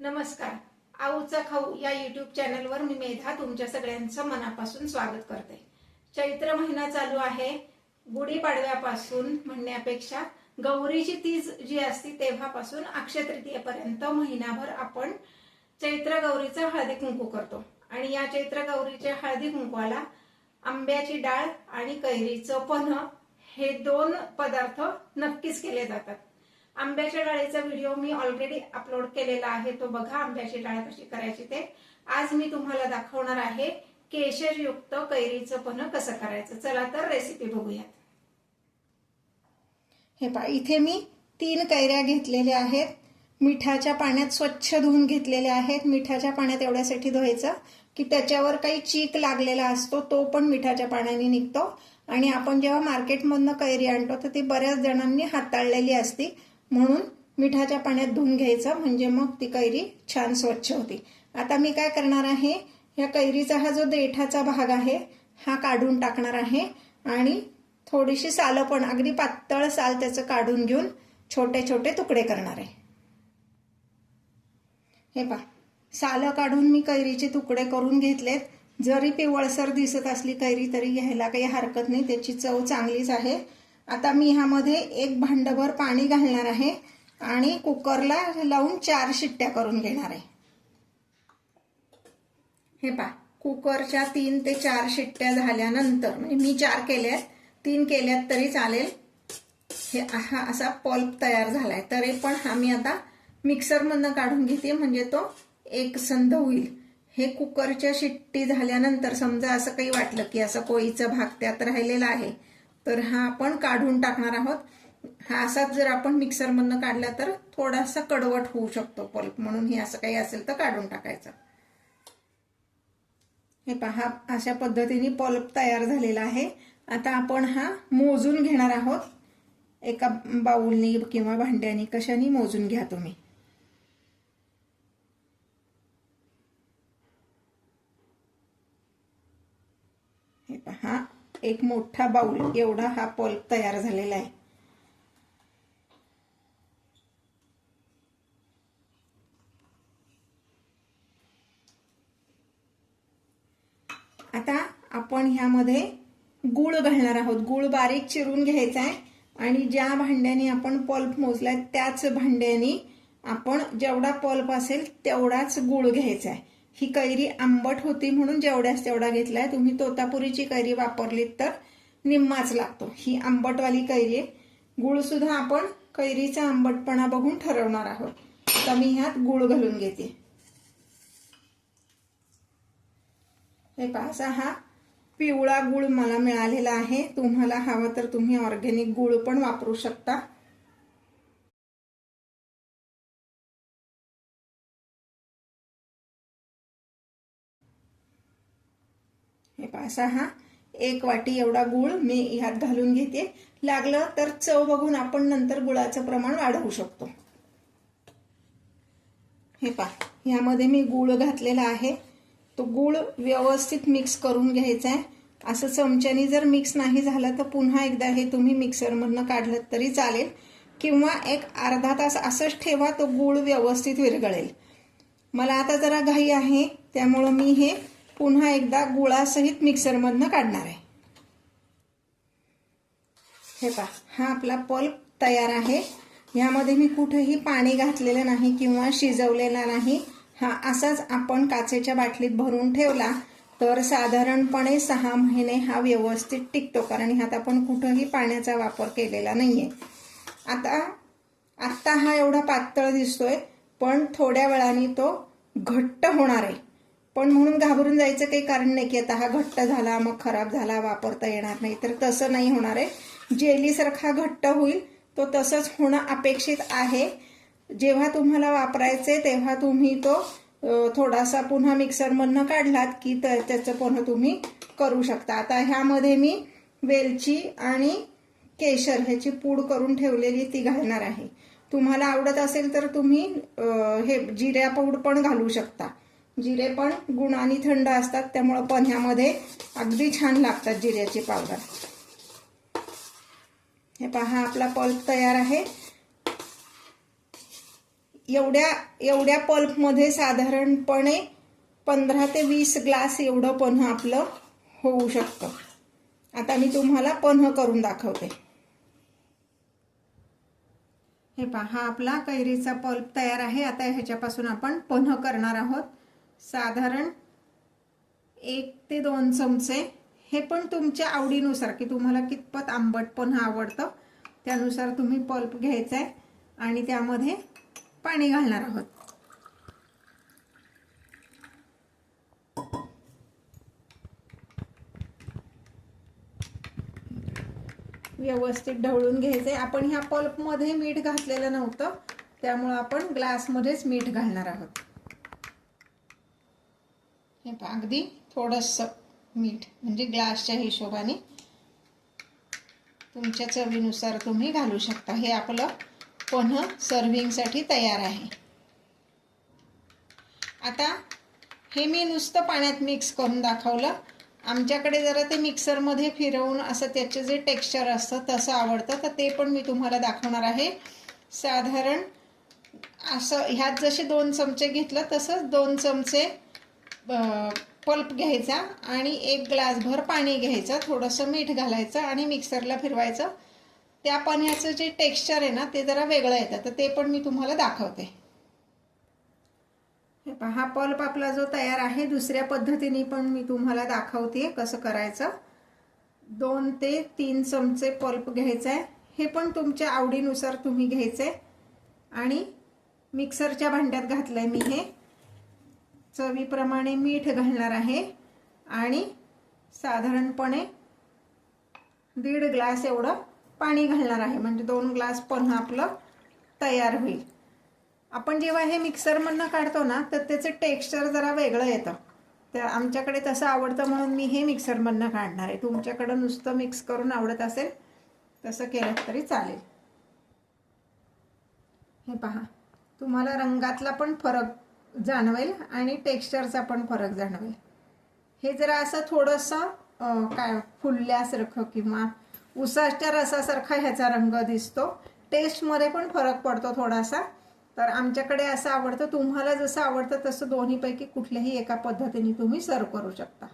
नमस्कार. आऊचा खाऊ या यूट्यूब चॅनलवर मी मेधा तुमच्या सगळ्यांचं मनापासून स्वागत करते. चैत्र महिना चालू आहे. गुढीपाडव्यापासून म्हणण्यापेक्षा गौरीची तीज जी असते तेव्हापासून अक्षय तृतीयेपर्यंत महिनाभर आपण चैत्र गौरीचा हळदी कुंकू करतो. आणि या चैत्र गौरीच्या हळदी कुंकवाला आंब्याची डाळ आणि कैरीचं पन्ह हे दोन पदार्थ नक्कीच केले जातात. आंब्याच्या डाळीचा व्हिडिओ मी ऑलरेडी अपलोड केलेला आहे, तो बघा. आंब्याची डाळ कशी करायची ते. आज मी तुम्हाला दाखवणार आहे केशरयुक्त कैरीचं पन्ह कसं करायचं. चला तर रेसिपी बघूयात. हे पहा, इथे मी 3 कैऱ्या घेतलेल्या आहेत. मिठाच्या पाण्यात स्वच्छ धुवून घेतलेल्या आहेत. मिठाच्या पाण्यात एवढ्यासाठी धुवायचं की त्याच्यावर काही चीक लागलेला असतो तो पण मिठाच्या पाण्याने निघतो. आणि आपण जेव्हा मार्केटमधनं कैरी आणतो तर ती बऱ्याच जणांनी हाताळलेली असते, म्हणून मिठाच्या पाण्यात धुवून घ्यायचं, म्हणजे मग ती कैरी छान स्वच्छ होती. आता मी काय करणार आहे, या कैरीचा हा जो देठाचा भाग आहे हा काढून टाकणार आहे आणि थोडीशी सालं पण, अगदी पातळ साल त्याचं काढून घेऊन छोटे छोटे तुकडे करणार आहे. हे पहा, सालं काढून मी कैरीचे तुकडे करून घेतलेत. जरी पिवळसर दिसत असली कैरी तरी घ्यायला काही हरकत नाही, त्याची चव चांगलीच आहे. आता मी ह्यामध्ये 1 भांडभर पाणी घालणार आहे आणि कुकरला लावून 4 शिट्ट्या करून घेणार आहे. हे पहा, कुकरच्या 3 ते 4 शिट्ट्या झाल्यानंतर, म्हणजे मी 4 केल्यात, 3 केल्यात तरी चालेल. हे हा असा पल्प तयार झालाय. तरी पण हा मी आता मिक्सरमधनं काढून घेते, म्हणजे तो एकसंध होईल. हे कुकरच्या शिट्टी झाल्यानंतर समजा असं काही वाटलं की असं पोळीचा भाग त्यात राहिलेला आहे तर हा आपण काढून टाकणार आहोत. हा असाच जर आपण मिक्सरमधनं काढला तर थोडासा कडवट होऊ शकतो पल्प, म्हणून हे असं काही असेल तर काढून टाकायचं. हे पहा, अशा पद्धतीने पल्प तयार झालेला आहे. आता आपण हा मोजून घेणार आहोत. एका बाउलनी किंवा भांड्यानी कशाने मोजून घ्या तुम्ही. हे पहा, एक मोठा बाउल एवढा हा पल्प तयार झालेला आहे. आता आपण ह्यामध्ये गूळ घालणार आहोत. गूळ बारीक चिरून घ्यायचा आहे आणि ज्या भांड्याने आपण पल्प मोजलाय त्याच भांड्याने आपण जेवढा पल्प असेल तेवढाच गूळ घ्यायचा आहे. ही कैरी आंबट होती म्हणून जेवढ्याच तेवढा घेतलाय. तुम्ही तोतापुरीची कैरी वापरलीत तर निम्माच लागतो. ही आंबटवाली कैरी आहे. गूळ सुद्धा आपण कैरीचा आंबटपणा बघून ठरवणार आहोत. आता मी ह्यात गूळ घालून घेते. हे पहा, असा हा पिवळा गूळ मला मिळालेला आहे. तुम्हाला हवं तर तुम्ही ऑर्गॅनिक गूळ पण वापरू शकता. हे पहा, असा हा 1 वाटी एवढा गूळ मी ह्यात घालून घेते. लागलं तर चव बघून आपण नंतर गुळाचं प्रमाण वाढवू शकतो. हे पहा, ह्यामध्ये मी गूळ घातलेला आहे. तो गूळ व्यवस्थित मिक्स करून घ्यायचा आहे. असं चमच्यानी जर मिक्स नाही झालं तर पुन्हा एकदा हे तुम्ही मिक्सरमधनं काढलं तरी चालेल, किंवा एक अर्धा तास असंच ठेवा, तो गूळ व्यवस्थित विरघळेल. मला आता जरा घाई आहे त्यामुळं मी हे पुन्हा एकदा गुळासहित मिक्सरमधनं काढणार आहे. हे पहा, हा आपला पल्प तयार आहे. यामध्ये मी कुठेही पाणी घातलेलं नाही किंवा शिजवलेला नाही. हा असाच आपण काचेच्या बाटलीत भरून ठेवला तर साधारणपणे 6 महिने हा व्यवस्थित टिकतो, कारण ह्यात आपण कुठेही पाण्याचा वापर केलेला नाहीये. आता हा एवढा पातळ दिसतोय, पण थोड्या वेळाने तो घट्ट होणार आहे. पण म्हणून घाबरून जायचं काही कारण नाही की आता हा घट्ट झाला मग खराब झाला, वापरता येणार नाही, तर तसं नाही होणार आहे. जेलीसारखा घट्ट होईल, तो तसंच होणं अपेक्षित आहे. जेव्हा तुम्हाला वापरायचे तेव्हा तुम्ही तो थोडासा पुन्हा मिक्सरमधनं काढलात की त्याचं पुन्हा तुम्ही करू शकता. आता ह्यामध्ये मी वेलची आणि केशर ह्याची पूड करून ठेवलेली ती घालणार आहे. तुम्हाला आवडत असेल तर तुम्ही हे जिऱ्या पूड पण घालू शकता. जिरे पण गुणांनी थंड असतात, त्यामुळे पन्ह्यामध्ये अगदी छान लागतात जिऱ्याची पावडर. हे पहा, आपला पल्प तयार आहे. एवढ्या पल्पमध्ये साधारणपणे 15 ते 20 ग्लास एवढं पन्ह आपलं होऊ शकतं. आता मी तुम्हाला पन्ह करून दाखवते. हे पहा, हा आपला कैरीचा पल्प तयार आहे. आता ह्याच्यापासून आपण पन्ह करणार आहोत. साधारण 1 ते 2 चमचे, हे पण तुमच्या आवडीनुसार की तुम्हाला कितपत आंबट पन्ह आवडतं त्यानुसार तुम्ही पल्प घ्यायचा आहे आणि त्यामध्ये पाणी घालणार आहोत. व्यवस्थित ढवळून घ्यायचे. आपण ह्या पल्पमध्ये मीठ घातलेलं नव्हतं त्यामुळे आपण ग्लासमध्येच मीठ घालणार आहोत. हे पहा, अगदी थोडंसं मीठ, म्हणजे ग्लासच्या हिशोबाने तुमच्या चवीनुसार तुम्ही घालू शकता. हे आपलं पन्ह सर्विंगसाठी तयार आहे. आता हे मी नुसतं पाण्यात मिक्स करून दाखवलं. आमच्याकडे जरा ते मिक्सरमध्ये फिरवून असं त्याचे जे टेक्स्चर असतं तसं आवडतं, तर ते पण मी तुम्हाला दाखवणार आहे. साधारण असं ह्यात जसे 2 चमचे घेतलं तसंच 2 चमचे पल्प घ्यायचा आणि 1 ग्लासभर पाणी घ्यायचं, थोडंसं मीठ घालायचं आणि मिक्सरला फिरवायचं. त्या पन्ह्याचं जे टेक्स्चर आहे ना ते जरा वेगळं येतं, तर ते पण मी तुम्हाला दाखवते. हे पहा, हा पल्प आपला जो तयार आहे दुसऱ्या पद्धतीने पण मी तुम्हाला दाखवते कसं करायचं. 2 ते 3 चमचे पल्प घ्यायचा आहे. हे पण तुमच्या आवडीनुसार तुम्ही घ्यायचे आणि मिक्सरच्या भांड्यात घातलंय मी. हे चवीप्रमाणे मीठ घालणार आहे आणि साधारणपणे 1.5 ग्लास एवढं पाणी घालणार आहे, म्हणजे 2 ग्लास पन्ह आपलं तयार होईल. आपण जेव्हा हे मिक्सरमधनं काढतो ना तर त्याचं टेक्स्चर जरा वेगळं येतं. तर आमच्याकडे तसं आवडतं म्हणून मी हे मिक्सरमधनं काढणार आहे. तुमच्याकडं नुसतं मिक्स करून आवडत असेल तसं केलं तरी चालेल. हे पहा, तुम्हाला रंगातला पण फरक जाणवेल आणि टेक्स्चरचा पण फरक जाणवेल. हे जरा असं थोडंसं काय फुलल्यासारखं किंवा उसाच्या रसासारखा ह्याचा रंग दिसतो. टेस्टमध्ये पण फरक पडतो थोडासा. तर आमच्याकडे असं आवडतं. तुम्हाला जसं आवडतं तसं दोन्हीपैकी कुठल्याही एका पद्धतीने तुम्ही सर्व करू शकता.